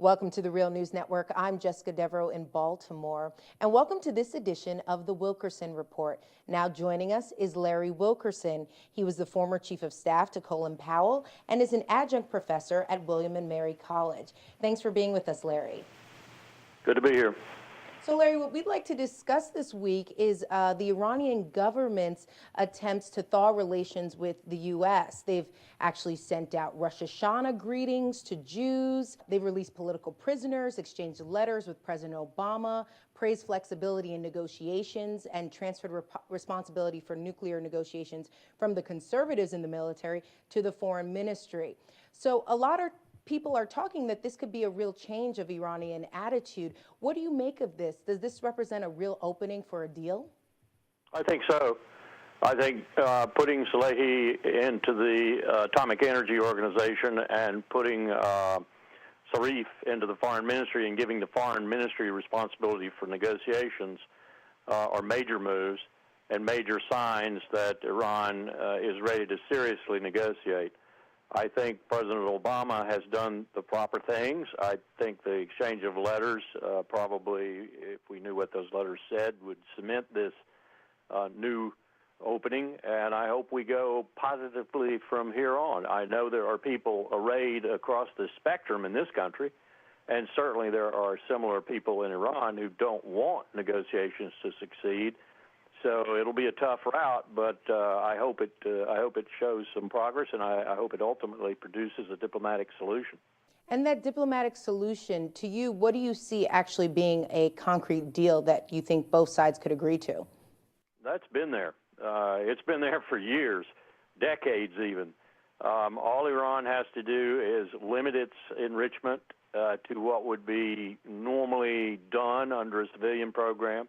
Welcome to the Real News Network. I'm Jessica Devereaux in Baltimore, and welcome to this edition of the Wilkerson Report. Now joining us is Larry Wilkerson. He was the former chief of staff to Colin Powell and is an adjunct professor at William and Mary College. Thanks for being with us, Larry. Good to be here. So, Larry, what we'd like to discuss this week is the Iranian government's attempts to thaw relations with the U.S. They've actually sent out Rosh Hashanah greetings to Jews. They've released political prisoners, exchanged letters with President Obama, praised flexibility in negotiations, and transferred responsibility for nuclear negotiations from the conservatives in the military to the foreign ministry. So a lot of people are talking that this could be a real change of Iranian attitude. What do you make of this? Does this represent a real opening for a deal? I think so. I think putting Salehi into the Atomic Energy Organization and putting Zarif into the foreign ministry and giving the foreign ministry responsibility for negotiations are major moves and major signs that Iran is ready to seriously negotiate. I think President Obama has done the proper things. I think the exchange of letters probably, if we knew what those letters said, would cement this new opening, and I hope we go positively from here on. I know there are people arrayed across the spectrum in this country, and certainly there are similar people in Iran who don't want negotiations to succeed. So it'll be a tough route, but I hope it shows some progress, and I hope it ultimately produces a diplomatic solution. And that diplomatic solution, to you, what do you see actually being a concrete deal that you think both sides could agree to? That's been there. It's been there for years, decades even. All Iran has to do is limit its enrichment to what would be normally done under a civilian program,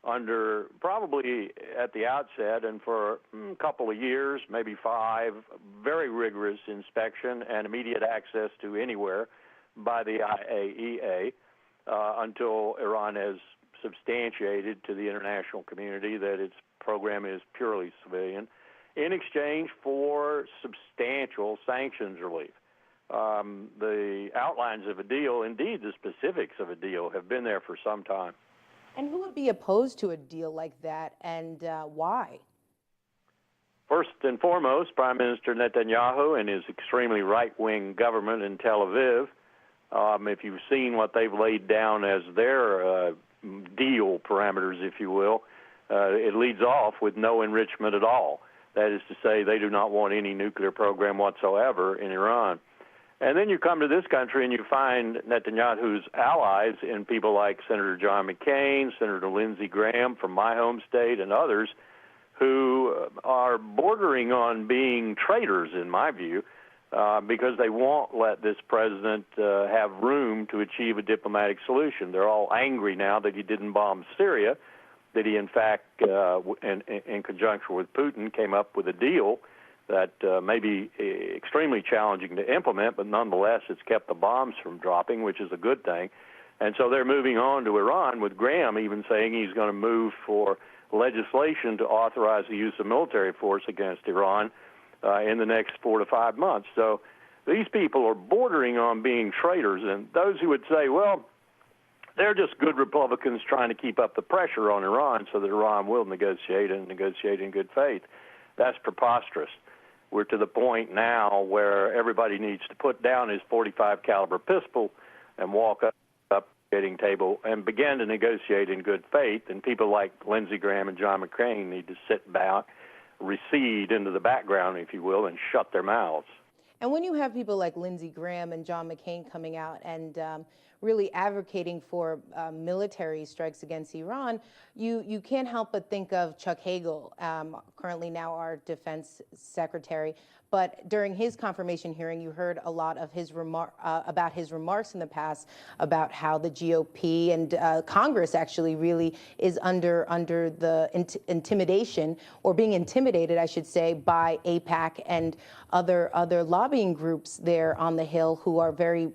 under probably at the outset and for a couple of years, maybe 5, very rigorous inspection and immediate access to anywhere by the IAEA until Iran has substantiated to the international community that its program is purely civilian, in exchange for substantial sanctions relief. The outlines of a deal, indeed the specifics of a deal, have been there for some time. And who would be opposed to a deal like that, and why? First and foremost, Prime Minister Netanyahu and his extremely right-wing government in Tel Aviv. If you've seen what they've laid down as their deal parameters, if you will, it leads off with no enrichment at all. That is to say, they do not want any nuclear program whatsoever in Iran. And then you come to this country and you find Netanyahu's allies in people like Senator John McCain, Senator Lindsey Graham from my home state, and others who are bordering on being traitors, in my view, because they won't let this president have room to achieve a diplomatic solution. They're all angry now that he didn't bomb Syria, that he, in fact, in conjunction with Putin, came up with a deal that may be extremely challenging to implement, but nonetheless it's kept the bombs from dropping, which is a good thing. And so they're moving on to Iran, with Graham even saying he's going to move for legislation to authorize the use of military force against Iran in the next 4 to 5 months. So these people are bordering on being traitors, and those who would say, well, they're just good Republicans trying to keep up the pressure on Iran so that Iran will negotiate and negotiate in good faith, that's preposterous. We're to the point now where everybody needs to put down his .45 caliber pistol and walk up the negotiating table and begin to negotiate in good faith. And people like Lindsey Graham and John McCain need to sit back, recede into the background, if you will, and shut their mouths. And when you have people like Lindsey Graham and John McCain coming out and really advocating for military strikes against Iran, you can't help but think of Chuck Hagel, currently now our defense secretary. But during his confirmation hearing, you heard a lot of his about his remarks in the past about how the GOP and Congress actually really is under the intimidation, or being intimidated, I should say, by AIPAC and other lobbying groups there on the Hill who are very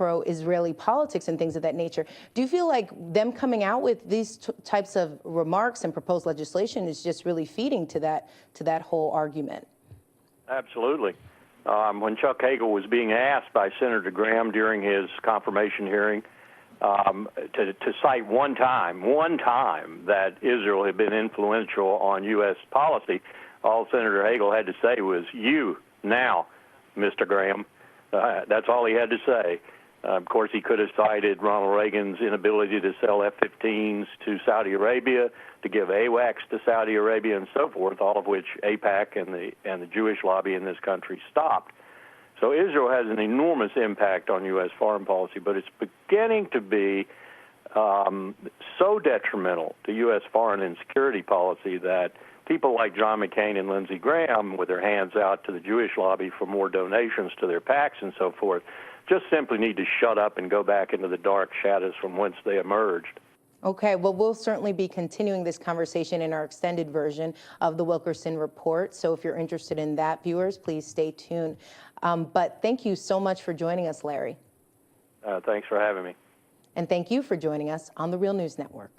pro-Israeli politics and things of that nature. Do you feel like them coming out with these types of remarks and proposed legislation is just really feeding to that whole argument? Absolutely. when Chuck Hagel was being asked by Senator Graham during his confirmation hearing to cite one time that Israel had been influential on U.S. policy, all Senator Hagel had to say was, "You now, Mr. Graham." That's all he had to say. Of course, he could have cited Ronald Reagan's inability to sell F-15s to Saudi Arabia, to give AWACS to Saudi Arabia, and so forth, all of which AIPAC and the Jewish lobby in this country stopped. So Israel has an enormous impact on U.S. foreign policy, but it's beginning to be so detrimental to U.S. foreign and security policy that people like John McCain and Lindsey Graham, with their hands out to the Jewish lobby for more donations to their PACs and so forth, just simply need to shut up and go back into the dark shadows from whence they emerged. Okay, well, we'll certainly be continuing this conversation in our extended version of the Wilkerson Report. So if you're interested in that, viewers, please stay tuned. But thank you so much for joining us, Larry. Thanks for having me. And thank you for joining us on the Real News Network.